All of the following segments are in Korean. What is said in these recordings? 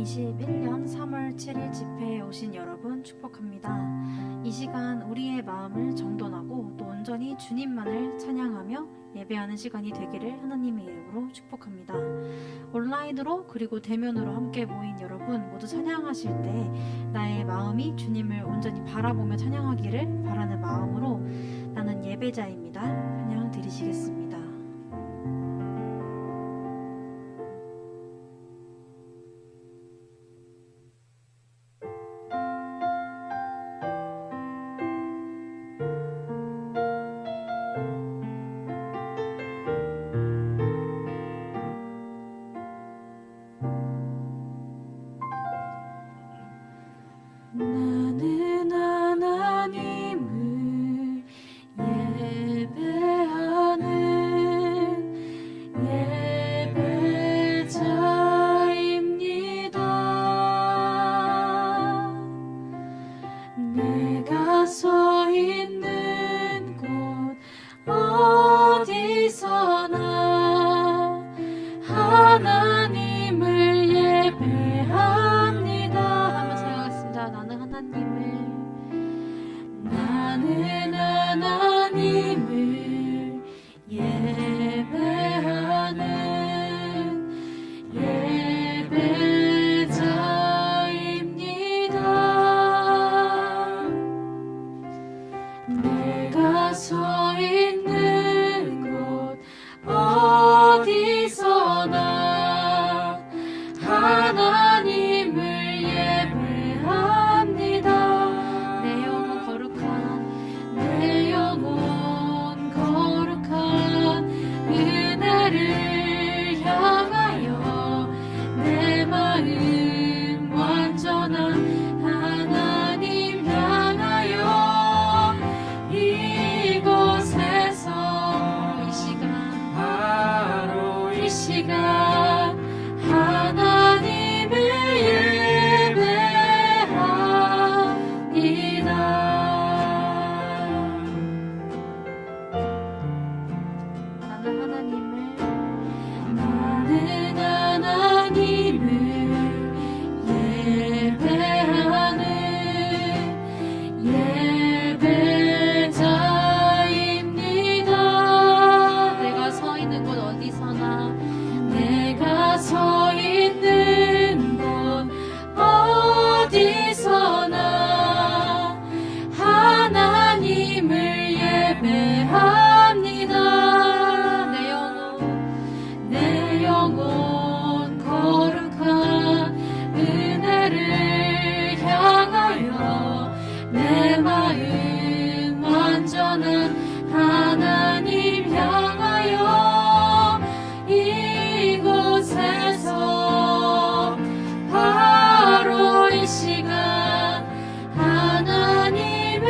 2021년 3월 7일 집회에 오신 여러분 축복합니다. 이 시간 우리의 마음을 정돈하고 또 온전히 주님만을 찬양하며 예배하는 시간이 되기를 하나님의 이름으로 축복합니다. 온라인으로 그리고 대면으로 함께 모인 여러분 모두 찬양하실 때 나의 마음이 주님을 온전히 바라보며 찬양하기를 바라는 마음으로 나는 예배자입니다. 찬양 드리시겠습니다. 나는 하나님을 예배하는 예배자입니다. 내가 서 있는 곳 어디서나 하나님을 예배합니다. 한번 생각하겠습니다. 나는 하나님을 예배하는 예배자입니다. 내가 서 있는 곳 어디서나 하나님을 예배합니다. 내 영혼 거룩한 은혜를 향하여 내 마음 완전한 하나님 향하여 이곳에서 바로 이 시간 하나님을 예배합니다. 나는 하나님을 예배하는 예배자입니다. 내가 서 있는 곳 어디서나 내가 서 있는 곳 어디서나 하나님을 예배합니다. 내 영혼 거룩한 은혜를 향하여 내 마음 완전한 하나님 향하여 이곳에서 바로 이 시간 하나님을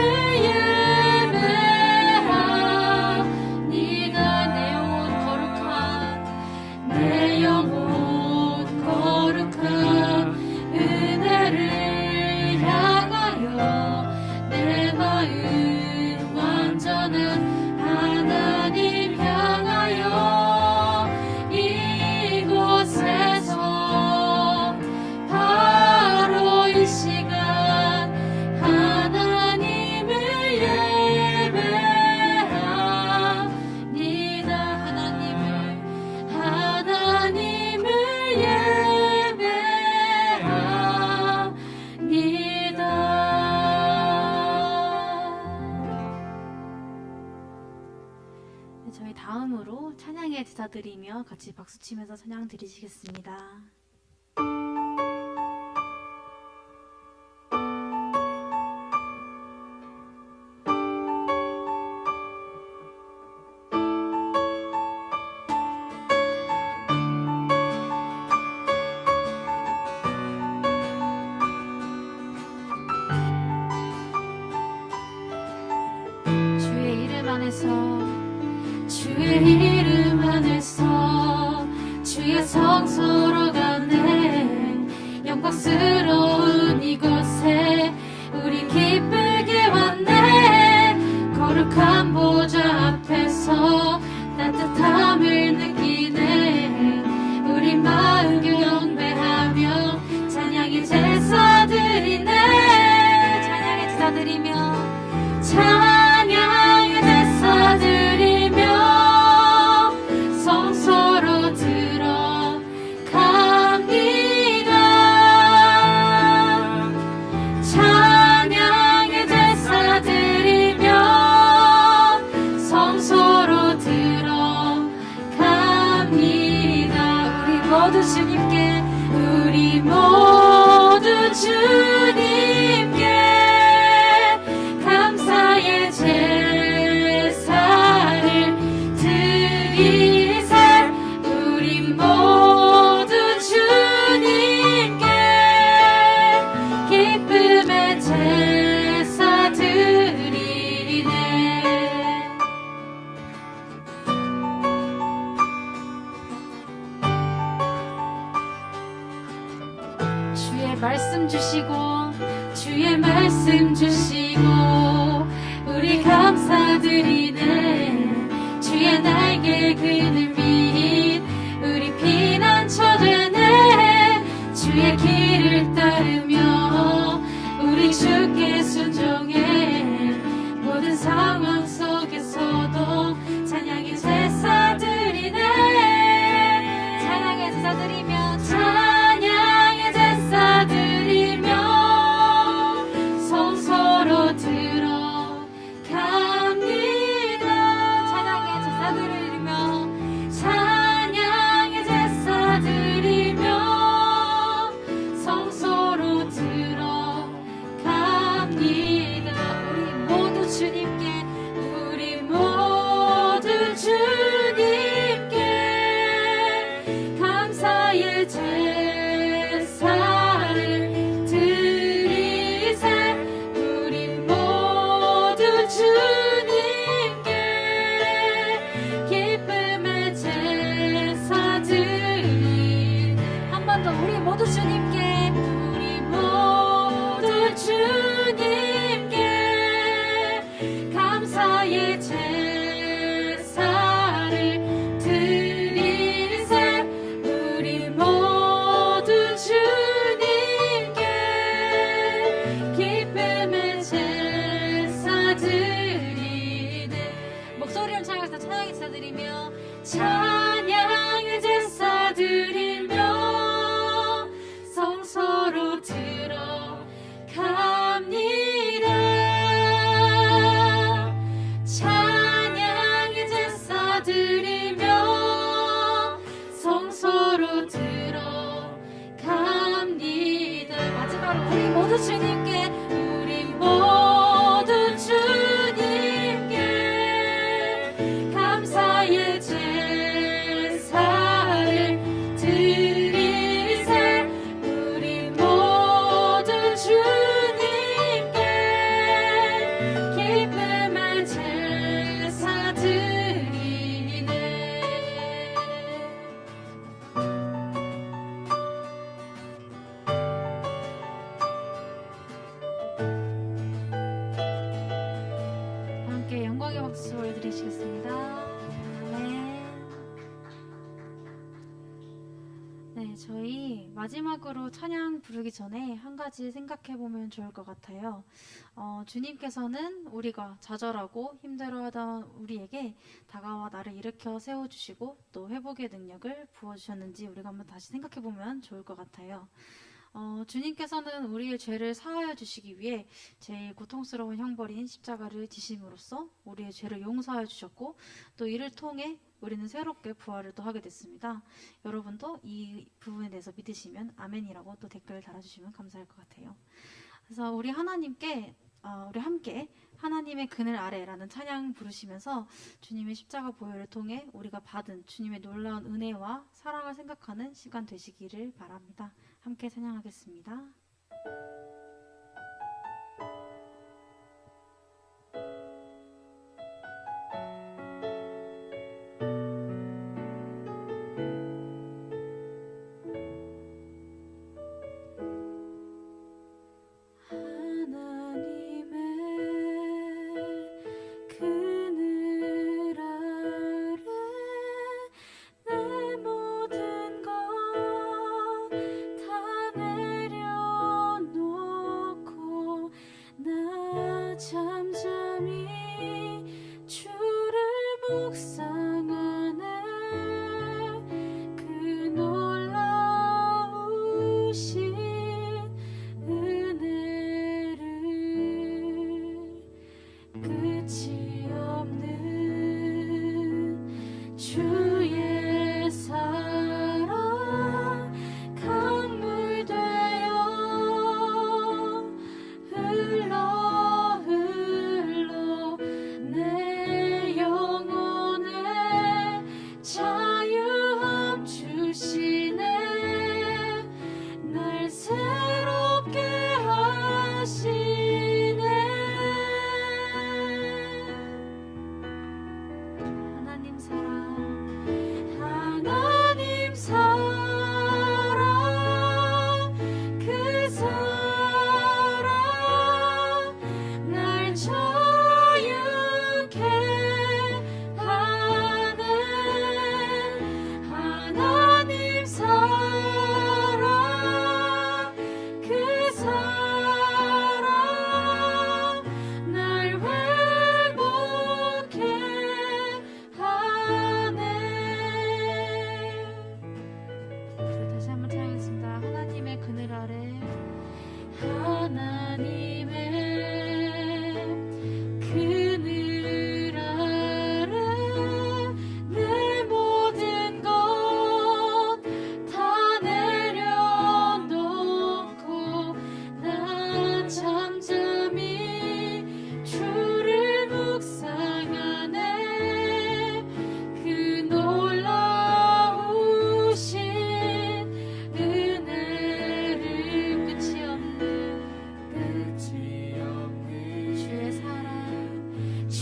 예배합니다. 내 영혼 거룩한 은혜를 향하여 내 마음 완전한 하나님 향하여 이곳에서 바로 이 시간 하나님을 예배합니다. 하나님을 예배합니다. 저희 다음으로 찬양에 대사드리며 같이 박수치면서 찬양 드리시겠습니다. 주의 이름 안에서 주의 성소로 가네. 영광스러운 이곳에 우리 기쁘게 왔네. 거룩한 보좌 앞에서 따뜻함을 느끼네. 우리 마음 경배하며 찬양 주님께 감사의 제사를 드리세 우리 모두 주님께 기쁨의 제사 드리리네. 주의 말씀 주시고 주의 말씀 주시고 우리 감사드리네. 주의 날개 그늘 밑 우리 피난처되네. 주의 길을 따르며 우리 주께 순종해. 모든 상황 속에서도 찬양의 제사 드리네. 찬양의 제사 드리며 찬양의 제사 드리며 성소로 들어갑니다. 찬양의 제사 드리며 찬양의 제사 드리며 성소로 들어갑니다. 우리 모두 주님께 우리 모두 주님께 감사의 제사를 드리세 우리 모두 주님께 기쁨의 제사 드리. 한 번 더 우리 모두 주님께 우리 모두 주님께 감사의 제사를 드리세 우리 모두 주님께 기쁨의 제사 드리네. 목소리를 찬양해서 찬양의 제사 드리며 찬양의 제사 드리며 성소로 들어갑니다. 찬양의 제사 드리며 성소로 들어갑니다. 마지막으로 우리 모두 주님께 우리 모두 주님께 감사의 제사를 드리세 우리 모두 주님께 기쁨의 제사 드리네. 함께 영광의 박수 보여드리시겠습니다. 아멘. 네, 저희 마지막으로 찬양 부르기 전에 한 가지 생각해 보면 좋을 것 같아요. 주님께서는 우리가 좌절하고 힘들어하던 우리에게 다가와 나를 일으켜 세워주시고 또 회복의 능력을 부어주셨는지 우리가 한번 다시 생각해 보면 좋을 것 같아요. 주님께서는 우리의 죄를 사하여 주시기 위해 제일 고통스러운 형벌인 십자가를 지심으로써 우리의 죄를 용서하여 주셨고 또 이를 통해 우리는 새롭게 부활을 또 하게 됐습니다. 여러분도 이 부분에 대해서 믿으시면 아멘이라고 또 댓글 달아주시면 감사할 것 같아요. 그래서 우리 하나님께 우리 함께 하나님의 그늘 아래라는 찬양 부르시면서 주님의 십자가 보혈을 통해 우리가 받은 주님의 놀라운 은혜와 사랑을 생각하는 시간 되시기를 바랍니다. 함께 찬양하겠습니다. 내려놓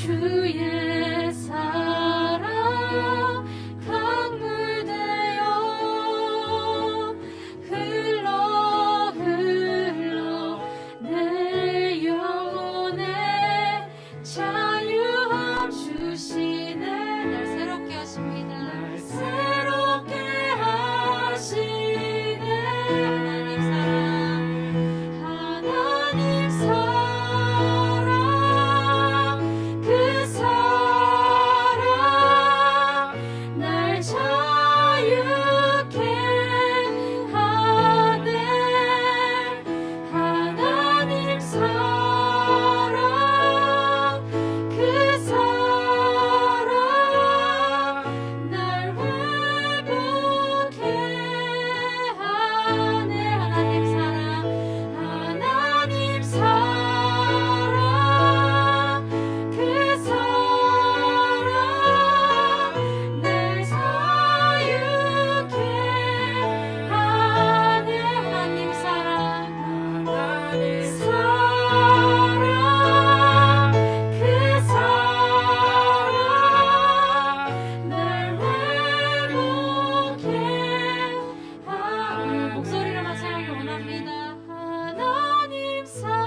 주의 사랑 강물 되어 흘러 흘러 내 영혼에 자유함 주시네. 날 새롭게 하십니다. 날 새롭게 하시네. 하나님 사랑 그 사랑 날 자유케 하네. 하나님 사랑 그 사랑 날 회복해 하네. 하나님 사랑 하나님 사랑 그 사랑 날 자유케 하네. 하나님 사랑 하나님 사랑 그 사랑 날 회복해 우리 목소리로만 찬양하기 원합니다. 하나님 사랑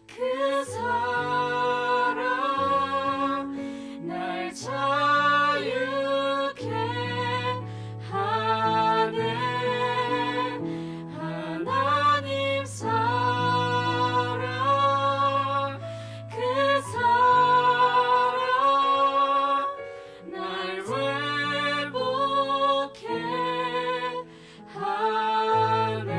그 사랑 날 자유케 하네. 하나님 사랑 그 사랑 날 회복해 하네.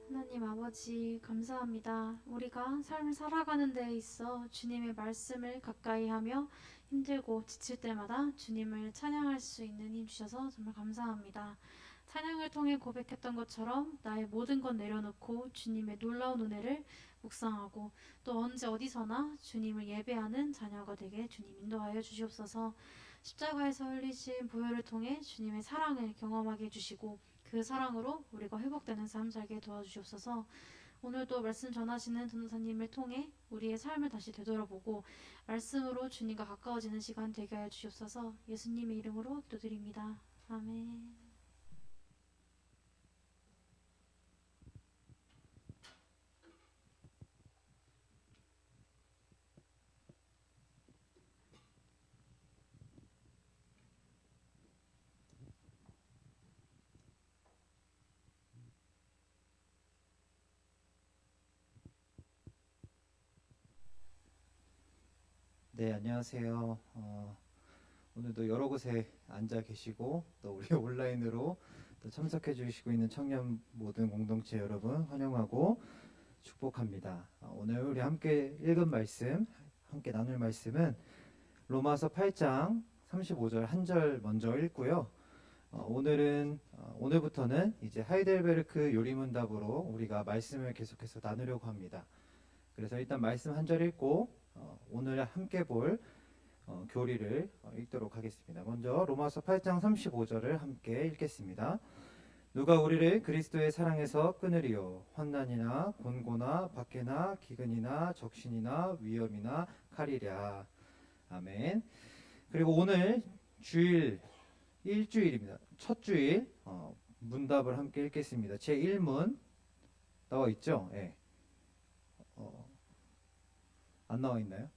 하나님 아버지 감사합니다. 우리가 삶을 살아가는 데 있어 주님의 말씀을 가까이 하며 힘들고 지칠 때마다 주님을 찬양할 수 있는 힘 주셔서 정말 감사합니다. 찬양을 통해 고백했던 것처럼 나의 모든 것 내려놓고 주님의 놀라운 은혜를 묵상하고 또 언제 어디서나 주님을 예배하는 자녀가 되게 주님 인도하여 주시옵소서. 십자가에서 흘리신 보혈을 통해 주님의 사랑을 경험하게 해주시고 그 사랑으로 우리가 회복되는 삶 살게 도와주시옵소서. 오늘도 말씀 전하시는 전도사님을 통해 우리의 삶을 다시 되돌아보고 말씀으로 주님과 가까워지는 시간 되게 하여 주시옵소서. 예수님의 이름으로 기도드립니다. 아멘. 네, 안녕하세요. 오늘도 여러 곳에 앉아 계시고 또 우리 온라인으로 또 참석해 주시고 있는 청년 모든 공동체 여러분 환영하고 축복합니다. 오늘 우리 함께 읽은 말씀, 함께 나눌 말씀은 로마서 8장 35절 한 절 먼저 읽고요. 오늘부터는 이제 하이델베르크 요리문답으로 우리가 말씀을 계속해서 나누려고 합니다. 그래서 일단 말씀 한 절 읽고 오늘 함께 볼 교리를 읽도록 하겠습니다. 먼저 로마서 8장 35절을 함께 읽겠습니다. 누가 우리를 그리스도의 사랑에서 끊으리요? 환난이나 곤고나 박해나 기근이나 적신이나 위험이나 칼이랴. 아멘. 그리고 오늘 주일 일주일입니다. 첫 주일 문답을 함께 읽겠습니다. 제1문 나와 있죠? 네. 안 나와 있나요?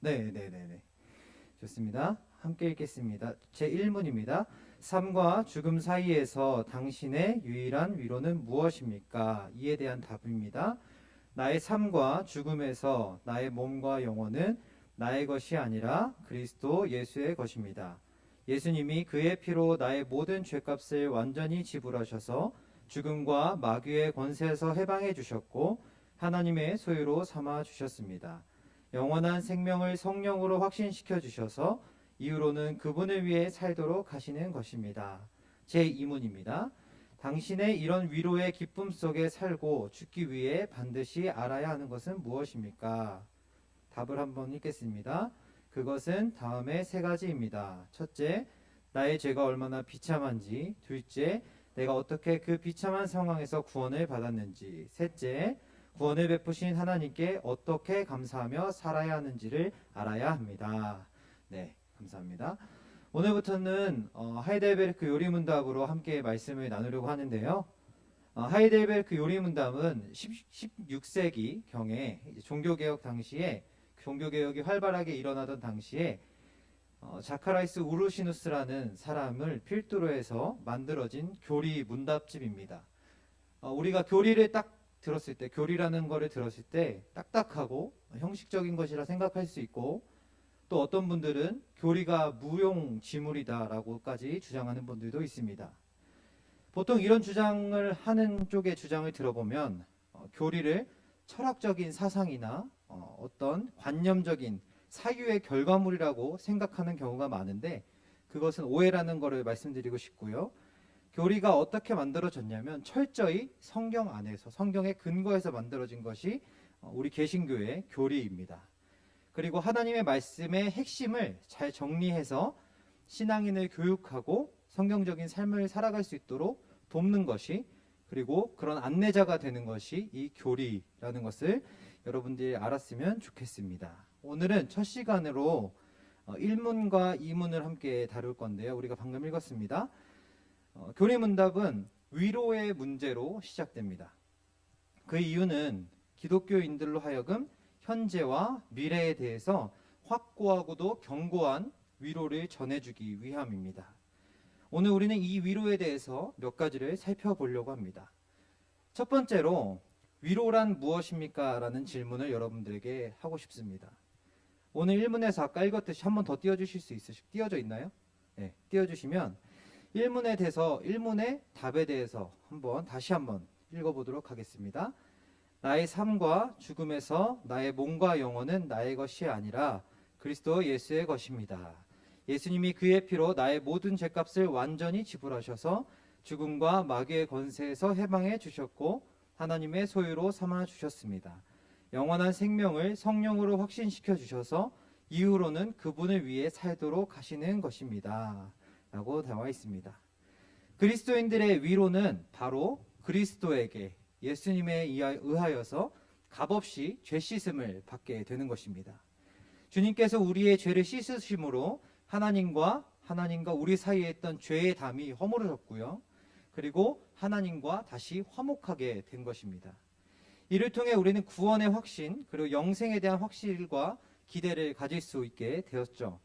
네. 좋습니다. 함께 읽겠습니다. 제1문입니다. 삶과 죽음 사이에서 당신의 유일한 위로는 무엇입니까? 이에 대한 답입니다. 나의 삶과 죽음에서 나의 몸과 영혼은 나의 것이 아니라 그리스도 예수의 것입니다. 예수님이 그의 피로 나의 모든 죄값을 완전히 지불하셔서 죽음과 마귀의 권세에서 해방해 주셨고 하나님의 소유로 삼아 주셨습니다. 영원한 생명을 성령으로 확신시켜 주셔서 이후로는 그분을 위해 살도록 하시는 것입니다. 제2문입니다. 당신의 이런 위로의 기쁨 속에 살고 죽기 위해 반드시 알아야 하는 것은 무엇입니까? 답을 한번 읽겠습니다. 그것은 다음의 세 가지입니다. 첫째, 나의 죄가 얼마나 비참한지, 둘째, 내가 어떻게 그 비참한 상황에서 구원을 받았는지, 셋째, 구원을 베푸신 하나님께 어떻게 감사하며 살아야 하는지를 알아야 합니다. 네, 감사합니다. 오늘부터는 하이델베르크 요리문답으로 함께 말씀을 나누려고 하는데요. 하이델베르크 요리문답은 16세기 경에 종교개혁 당시에 종교개혁이 활발하게 일어나던 당시에 자카라이스 우르시누스라는 사람을 필두로 해서 만들어진 교리 문답집입니다. 우리가 교리를 딱 들었을 때, 교리라는 거를 들었을 때 딱딱하고 형식적인 것이라 생각할 수 있고, 또 어떤 분들은 교리가 무용지물이다라고까지 주장하는 분들도 있습니다. 보통 이런 주장을 하는 쪽의 주장을 들어보면 교리를 철학적인 사상이나 어떤 관념적인 사유의 결과물이라고 생각하는 경우가 많은데, 그것은 오해라는 것을 말씀드리고 싶고요. 교리가 어떻게 만들어졌냐면 철저히 성경 안에서, 성경의 근거에서 만들어진 것이 우리 개신교의 교리입니다. 그리고 하나님의 말씀의 핵심을 잘 정리해서 신앙인을 교육하고 성경적인 삶을 살아갈 수 있도록 돕는 것이, 그리고 그런 안내자가 되는 것이 이 교리라는 것을 여러분들이 알았으면 좋겠습니다. 오늘은 첫 시간으로 1문과 2문을 함께 다룰 건데요. 우리가 방금 읽었습니다. 교리문답은 위로의 문제로 시작됩니다. 그 이유는 기독교인들로 하여금 현재와 미래에 대해서 확고하고도 견고한 위로를 전해주기 위함입니다. 오늘 우리는 이 위로에 대해서 몇 가지를 살펴보려고 합니다. 첫 번째로, 위로란 무엇입니까? 라는 질문을 여러분들에게 하고 싶습니다. 오늘 1문에서 아까 읽었듯이 한 번 더 띄워주실 수 띄워져 있나요? 네, 띄워주시면 1문의 답에 대해서 다시 한번 읽어보도록 하겠습니다. 나의 삶과 죽음에서 나의 몸과 영혼은 나의 것이 아니라 그리스도 예수의 것입니다. 예수님이 그의 피로 나의 모든 죄값을 완전히 지불하셔서 죽음과 마귀의 권세에서 해방해 주셨고 하나님의 소유로 삼아 주셨습니다. 영원한 생명을 성령으로 확신시켜 주셔서 이후로는 그분을 위해 살도록 하시는 것입니다. 라고 나와 있습니다. 그리스도인들의 위로는 바로 그리스도에게, 예수님에 의하여서 값없이 죄 씻음을 받게 되는 것입니다. 주님께서 우리의 죄를 씻으심으로 하나님과 우리 사이에 있던 죄의 담이 허물어졌고요. 그리고 하나님과 다시 화목하게 된 것입니다. 이를 통해 우리는 구원의 확신, 그리고 영생에 대한 확실과 기대를 가질 수 있게 되었죠.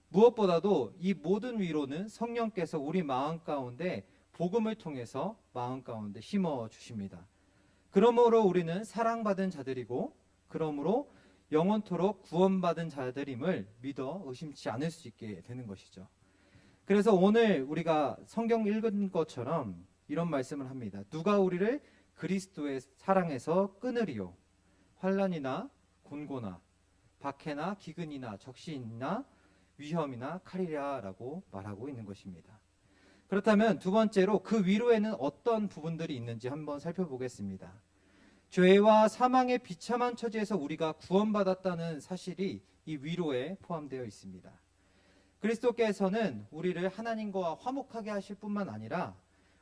무엇보다도 이 모든 위로는 성령께서 우리 마음 가운데 복음을 통해서 마음 가운데 심어 주십니다. 그러므로 우리는 사랑받은 자들이고, 그러므로 영원토록 구원받은 자들임을 믿어 의심치 않을 수 있게 되는 것이죠. 그래서 오늘 우리가 성경 읽은 것처럼 이런 말씀을 합니다. 누가 우리를 그리스도의 사랑에서 끊으리요? 환난이나 곤고나 박해나 기근이나 적신이나 위험이나 칼이랴 라고 말하고 있는 것입니다. 그렇다면 두 번째로 그 위로에는 어떤 부분들이 있는지 한번 살펴보겠습니다. 죄와 사망의 비참한 처지에서 우리가 구원받았다는 사실이 이 위로에 포함되어 있습니다. 그리스도께서는 우리를 하나님과 화목하게 하실 뿐만 아니라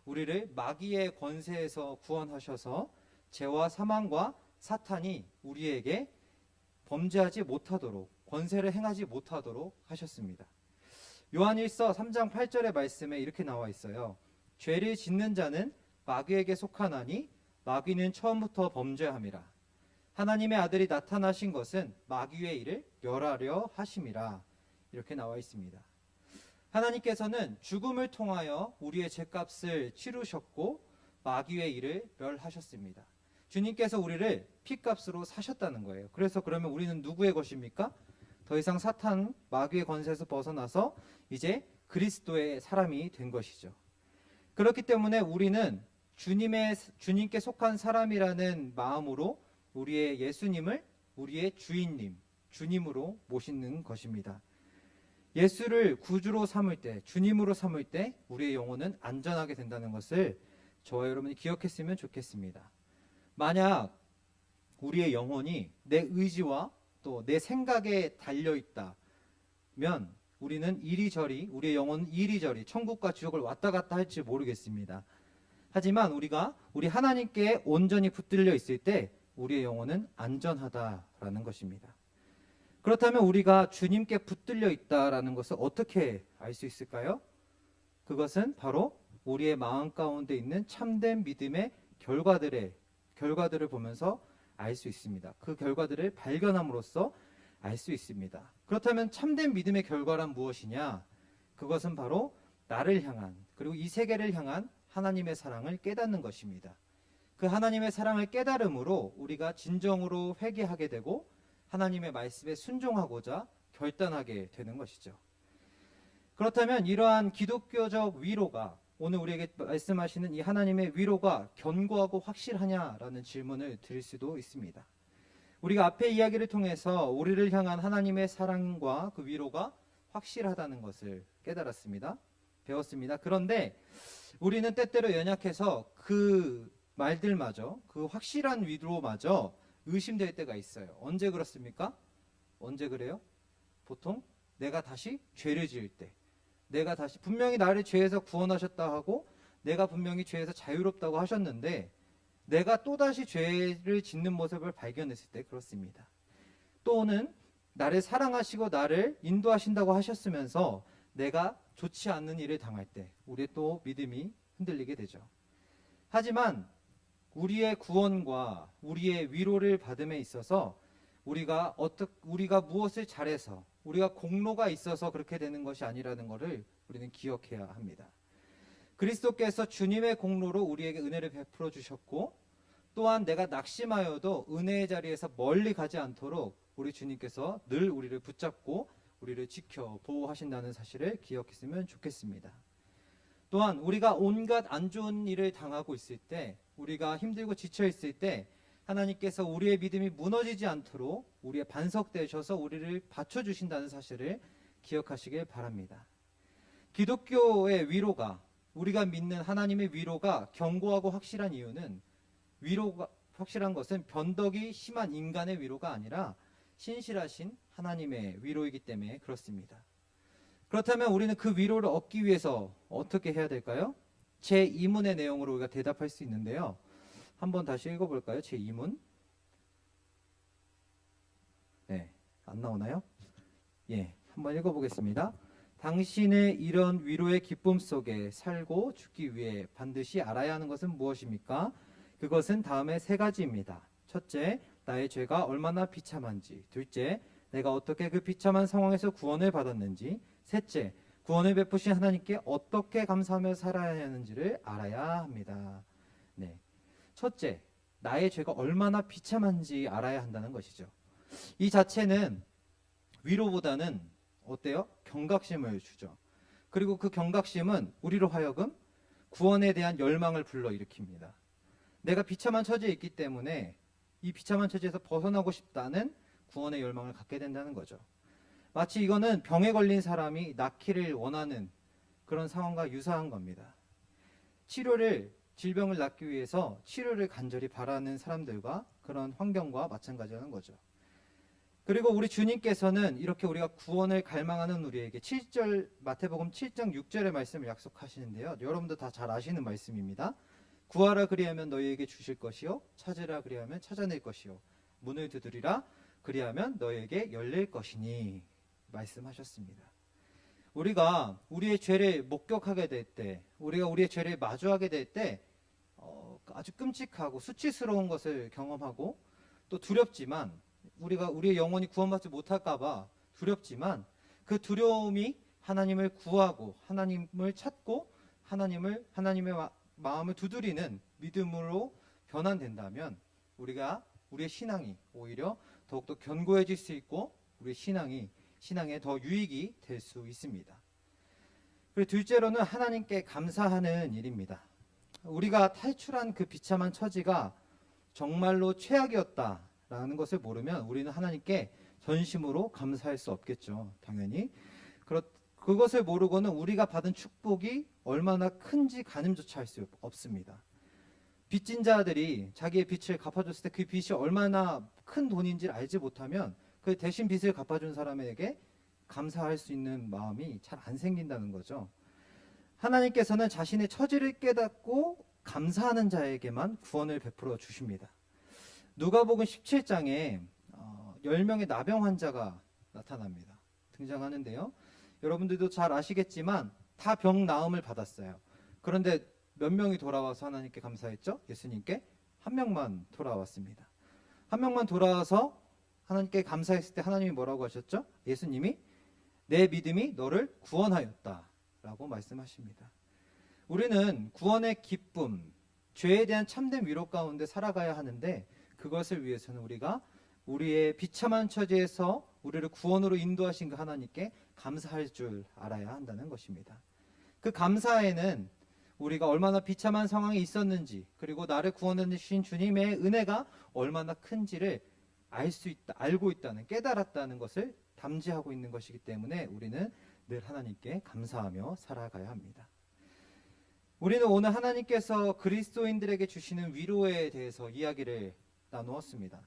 우리를 마귀의 권세에서 구원하셔서 죄와 사망과 사탄이 우리에게 범죄하지 못하도록, 권세를 행하지 못하도록 하셨습니다. 요한일서 3장 8절의 말씀에 이렇게 나와 있어요. 죄를 짓는 자는 마귀에게 속하나니 마귀는 처음부터 범죄함이라. 하나님의 아들이 나타나신 것은 마귀의 일을 멸하려 하심이라. 이렇게 나와 있습니다. 하나님께서는 죽음을 통하여 우리의 죄값을 치르셨고 마귀의 일을 멸하셨습니다. 주님께서 우리를 피값으로 사셨다는 거예요. 그래서 그러면 우리는 누구의 것입니까? 더 이상 사탄, 마귀의 권세에서 벗어나서 이제 그리스도의 사람이 된 것이죠. 그렇기 때문에 우리는 주님께 속한 사람이라는 마음으로 우리의 예수님을 우리의 주인님, 주님으로 모시는 것입니다. 예수를 구주로 삼을 때, 주님으로 삼을 때 우리의 영혼은 안전하게 된다는 것을 저와 여러분이 기억했으면 좋겠습니다. 만약 우리의 영혼이 내 의지와 또 내 생각에 달려 있다면 우리는 이리저리, 우리의 영혼은 이리저리 천국과 지옥을 왔다 갔다 할지 모르겠습니다. 하지만 우리 하나님께 온전히 붙들려 있을 때 우리의 영혼은 안전하다라는 것입니다. 그렇다면 우리가 주님께 붙들려 있다라는 것을 어떻게 알 수 있을까요? 그것은 바로 우리의 마음 가운데 있는 참된 믿음의 결과들을 보면서 알 수 있습니다. 그 결과들을 발견함으로써 알 수 있습니다. 그렇다면 참된 믿음의 결과란 무엇이냐? 그것은 바로 나를 향한, 그리고 이 세계를 향한 하나님의 사랑을 깨닫는 것입니다. 그 하나님의 사랑을 깨달음으로 우리가 진정으로 회개하게 되고 하나님의 말씀에 순종하고자 결단하게 되는 것이죠. 그렇다면 이러한 기독교적 위로가, 오늘 우리에게 말씀하시는 이 하나님의 위로가 견고하고 확실하냐라는 질문을 드릴 수도 있습니다. 우리가 앞의 이야기를 통해서 우리를 향한 하나님의 사랑과 그 위로가 확실하다는 것을 깨달았습니다. 배웠습니다. 그런데 우리는 때때로 연약해서 그 말들마저, 그 확실한 위로마저 의심될 때가 있어요. 언제 그렇습니까? 언제 그래요? 보통 내가 다시 죄를 지을 때, 내가 다시 분명히 나를 죄에서 구원하셨다 하고 내가 분명히 죄에서 자유롭다고 하셨는데 내가 또다시 죄를 짓는 모습을 발견했을 때 그렇습니다. 또는 나를 사랑하시고 나를 인도하신다고 하셨으면서 내가 좋지 않는 일을 당할 때 우리의 또 믿음이 흔들리게 되죠. 하지만 우리의 구원과 우리의 위로를 받음에 있어서 우리가 무엇을 잘해서 우리가 공로가 있어서 그렇게 되는 것이 아니라는 것을 우리는 기억해야 합니다. 그리스도께서 주님의 공로로 우리에게 은혜를 베풀어 주셨고 또한 내가 낙심하여도 은혜의 자리에서 멀리 가지 않도록 우리 주님께서 늘 우리를 붙잡고 우리를 지켜 보호하신다는 사실을 기억했으면 좋겠습니다. 또한 우리가 온갖 안 좋은 일을 당하고 있을 때, 우리가 힘들고 지쳐 있을 때 하나님께서 우리의 믿음이 무너지지 않도록 우리의 반석 되셔서 우리를 받쳐주신다는 사실을 기억하시길 바랍니다. 기독교의 위로가, 우리가 믿는 하나님의 위로가 견고하고 확실한 이유는, 위로가 확실한 것은 변덕이 심한 인간의 위로가 아니라 신실하신 하나님의 위로이기 때문에 그렇습니다. 그렇다면 우리는 그 위로를 얻기 위해서 어떻게 해야 될까요? 제2문의 내용으로 우리가 대답할 수 있는데요. 한번 다시 읽어볼까요? 제2문. 네, 안 나오나요? 예, 한번 읽어보겠습니다. 당신의 이런 위로의 기쁨 속에 살고 죽기 위해 반드시 알아야 하는 것은 무엇입니까? 그것은 다음에 세 가지입니다. 첫째, 나의 죄가 얼마나 비참한지. 둘째, 내가 어떻게 그 비참한 상황에서 구원을 받았는지. 셋째, 구원을 베푸신 하나님께 어떻게 감사하며 살아야 하는지를 알아야 합니다. 네. 첫째, 나의 죄가 얼마나 비참한지 알아야 한다는 것이죠. 이 자체는 위로보다는 어때요? 경각심을 주죠. 그리고 그 경각심은 우리로 하여금 구원에 대한 열망을 불러일으킵니다. 내가 비참한 처지에 있기 때문에 이 비참한 처지에서 벗어나고 싶다는 구원의 열망을 갖게 된다는 거죠. 마치 이거는 병에 걸린 사람이 낫기를 원하는 그런 상황과 유사한 겁니다. 질병을 낫기 위해서 치료를 간절히 바라는 사람들과 그런 환경과 마찬가지라는 거죠. 그리고 우리 주님께서는 이렇게 우리가 구원을 갈망하는 우리에게 마태복음 7장 6절의 말씀을 약속하시는데요. 여러분도 다 잘 아시는 말씀입니다. 구하라 그리하면 너희에게 주실 것이요, 찾으라 그리하면 찾아낼 것이요, 문을 두드리라 그리하면 너희에게 열릴 것이니 말씀하셨습니다. 우리가 우리의 죄를 목격하게 될 때, 우리가 우리의 죄를 마주하게 될 때 아주 끔찍하고 수치스러운 것을 경험하고 또 두렵지만, 우리가 우리의 영혼이 구원받지 못할까봐 두렵지만 그 두려움이 하나님을 구하고 하나님을 찾고 하나님의 마음을 두드리는 믿음으로 변환된다면 우리의 신앙이 오히려 더욱더 견고해질 수 있고 우리의 신앙에 더 유익이 될 수 있습니다. 그리고 둘째로는 하나님께 감사하는 일입니다. 우리가 탈출한 그 비참한 처지가 정말로 최악이었다라는 것을 모르면 우리는 하나님께 전심으로 감사할 수 없겠죠. 당연히. 그것을 모르고는 우리가 받은 축복이 얼마나 큰지 가늠조차 할 수 없습니다. 빚진 자들이 자기의 빚을 갚아줬을 때 그 빚이 얼마나 큰 돈인지를 알지 못하면 그 대신 빚을 갚아준 사람에게 감사할 수 있는 마음이 잘 안 생긴다는 거죠. 하나님께서는 자신의 처지를 깨닫고 감사하는 자에게만 구원을 베풀어 주십니다. 누가복음 17장에 10명의 나병 환자가 나타납니다. 등장하는데요. 여러분들도 잘 아시겠지만 다 병 나음을 받았어요. 그런데 몇 명이 돌아와서 하나님께 감사했죠? 예수님께 한 명만 돌아왔습니다. 한 명만 돌아와서 하나님께 감사했을 때 하나님이 뭐라고 하셨죠? 예수님이 내 믿음이 너를 구원하였다 라고 말씀하십니다. 우리는 구원의 기쁨, 죄에 대한 참된 위로 가운데 살아가야 하는데 그것을 위해서는 우리가 우리의 비참한 처지에서 우리를 구원으로 인도하신 그 하나님께 감사할 줄 알아야 한다는 것입니다. 그 감사에는 우리가 얼마나 비참한 상황에 있었는지, 그리고 나를 구원해 주신 주님의 은혜가 얼마나 큰지를 알고 있다는, 깨달았다는 것을 담지하고 있는 것이기 때문에 우리는 늘 하나님께 감사하며 살아가야 합니다. 우리는 오늘 하나님께서 그리스도인들에게 주시는 위로에 대해서 이야기를 나누었습니다.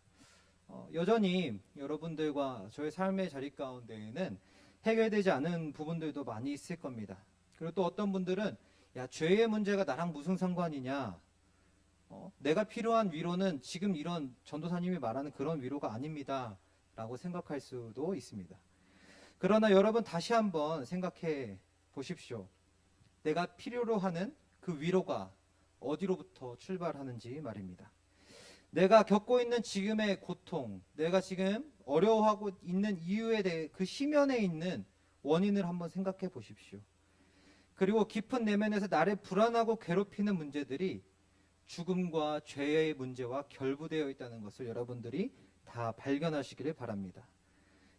여전히 여러분들과 저의 삶의 자리 가운데에는 해결되지 않은 부분들도 많이 있을 겁니다. 그리고 또 어떤 분들은 야, 죄의 문제가 나랑 무슨 상관이냐, 내가 필요한 위로는 지금 이런 전도사님이 말하는 그런 위로가 아닙니다 라고 생각할 수도 있습니다. 그러나 여러분 다시 한번 생각해 보십시오. 내가 필요로 하는 그 위로가 어디로부터 출발하는지 말입니다. 내가 겪고 있는 지금의 고통, 내가 지금 어려워하고 있는 이유에 대해 그 시면에 있는 원인을 한번 생각해 보십시오. 그리고 깊은 내면에서 나를 불안하고 괴롭히는 문제들이 죽음과 죄의 문제와 결부되어 있다는 것을 여러분들이 다 발견하시기를 바랍니다.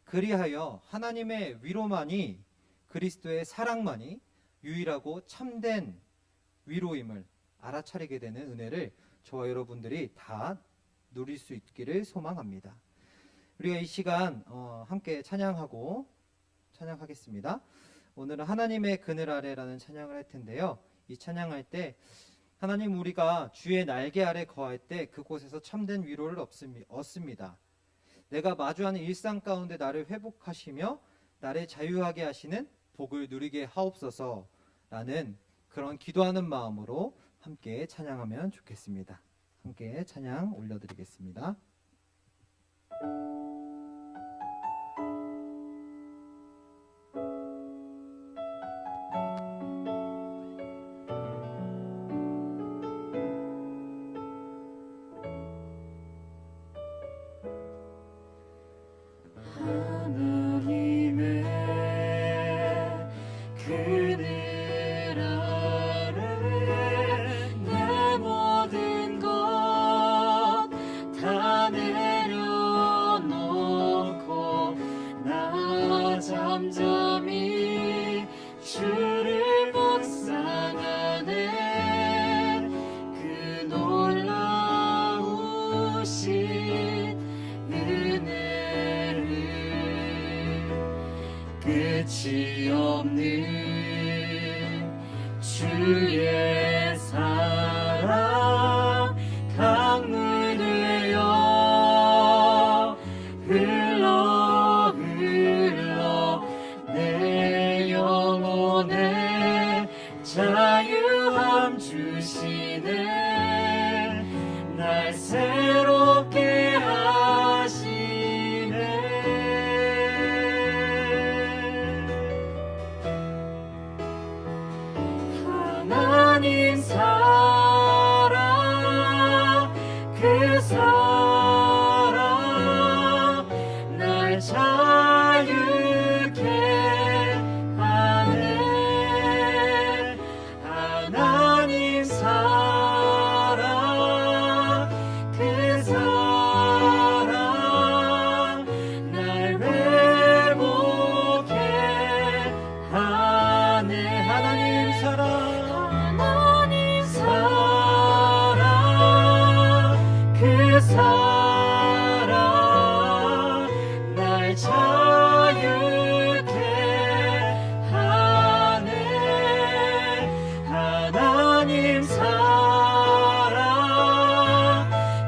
그리하여 하나님의 위로만이, 그리스도의 사랑만이 유일하고 참된 위로임을 알아차리게 되는 은혜를 저와 여러분들이 다 누릴 수 있기를 소망합니다. 우리가 이 시간 함께 찬양하겠습니다. 오늘은 하나님의 그늘 아래라는 찬양을 할 텐데요. 이 찬양할 때 하나님, 우리가 주의 날개 아래 거할 때 그곳에서 참된 위로를 얻습니다. 내가 마주하는 일상 가운데 나를 회복하시며 나를 자유하게 하시는 복을 누리게 하옵소서 라는 그런 기도하는 마음으로 함께 찬양하면 좋겠습니다. 함께 찬양 올려드리겠습니다. 잠잠히 주를 묵상하네. 그 놀라우신 은혜를 끝이 없는 주의 사랑 강물 되어 흘러 내 영혼에 자유함 주시네. 날 새롭게 하시네. 하나님 사랑, 그 사랑 날 자유케 하네. 하나님 사랑, 그 사랑 날 회복해 하네. 하나님 사랑, 하나님 사랑, 그 사랑 날 자유케 하네. 하나님 사랑,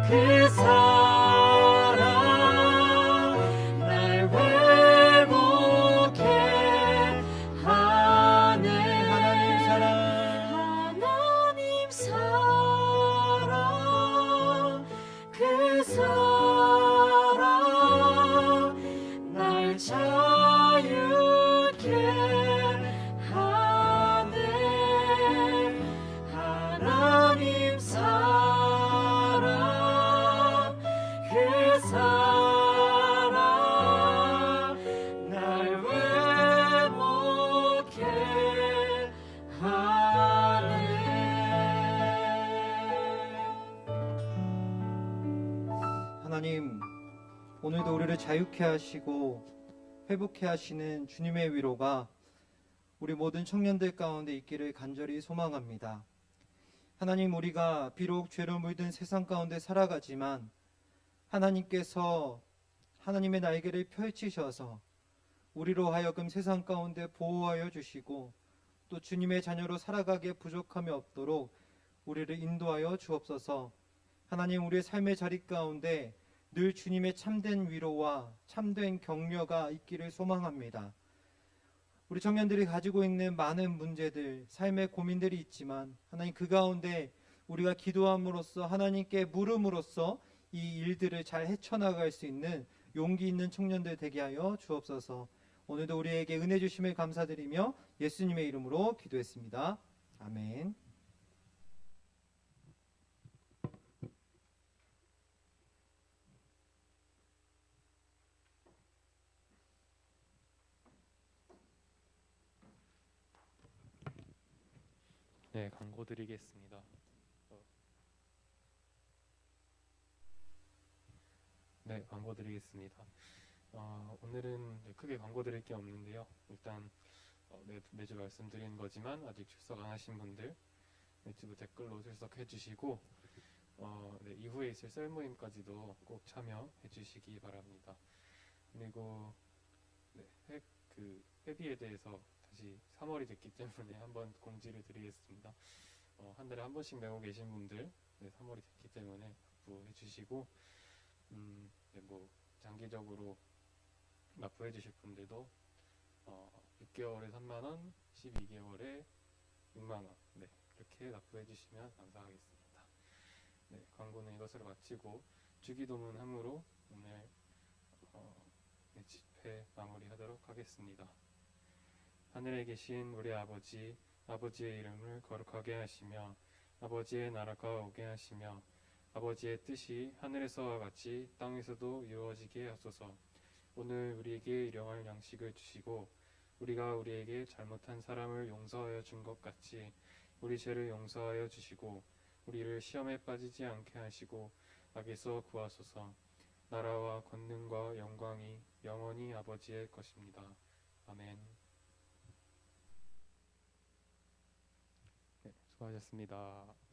그 사랑 날 회복해 날 자유케 하네. 하나님 사랑 그 사랑 날 회복케 하네. 하나님, 오늘도 우리를 자유케 하시고 회복케 하시는 주님의 위로가 우리 모든 청년들 가운데 있기를 간절히 소망합니다. 하나님, 우리가 비록 죄로 물든 세상 가운데 살아가지만 하나님께서 하나님의 날개를 펼치셔서 우리로 하여금 세상 가운데 보호하여 주시고 또 주님의 자녀로 살아가기에 부족함이 없도록 우리를 인도하여 주옵소서. 하나님, 우리의 삶의 자리 가운데 늘 주님의 참된 위로와 참된 격려가 있기를 소망합니다. 우리 청년들이 가지고 있는 많은 문제들, 삶의 고민들이 있지만 하나님, 그 가운데 우리가 기도함으로써 하나님께 물음으로써 이 일들을 잘 헤쳐나갈 수 있는 용기 있는 청년들 되게 하여 주옵소서. 오늘도 우리에게 은혜 주심을 감사드리며 예수님의 이름으로 기도했습니다. 아멘. 네, 광고 드리겠습니다. 네, 광고 드리겠습니다. 오늘은 크게 광고 드릴 게 없는데요. 일단 매주 말씀드리는 거지만 아직 출석 안 하신 분들 유튜브 댓글로 출석해 주시고 이후에 있을 셀 모임까지도 꼭 참여해 주시기 바랍니다. 그리고 회비에 대해서 다시 3월이 됐기 때문에 한번 공지를 드리겠습니다. 한 달에 한 번씩 내고 계신 분들 3월이 됐기 때문에 납부해 주시고 장기적으로 납부해 주실 분들도 6개월에 3만원, 12개월에 6만원 이렇게 납부해 주시면 감사하겠습니다. 광고는 이것으로 마치고 주기도문 함으로 오늘 집회 마무리하도록 하겠습니다. 하늘에 계신 우리 아버지, 아버지의 이름을 거룩하게 하시며 아버지의 나라가 오게 하시며 아버지의 뜻이 하늘에서와 같이 땅에서도 이루어지게 하소서. 오늘 우리에게 일용할 양식을 주시고 우리가 우리에게 잘못한 사람을 용서하여 준 것 같이 우리 죄를 용서하여 주시고 우리를 시험에 빠지지 않게 하시고 악에서 구하소서. 나라와 권능과 영광이 영원히 아버지의 것입니다. 아멘. 수고하셨습니다.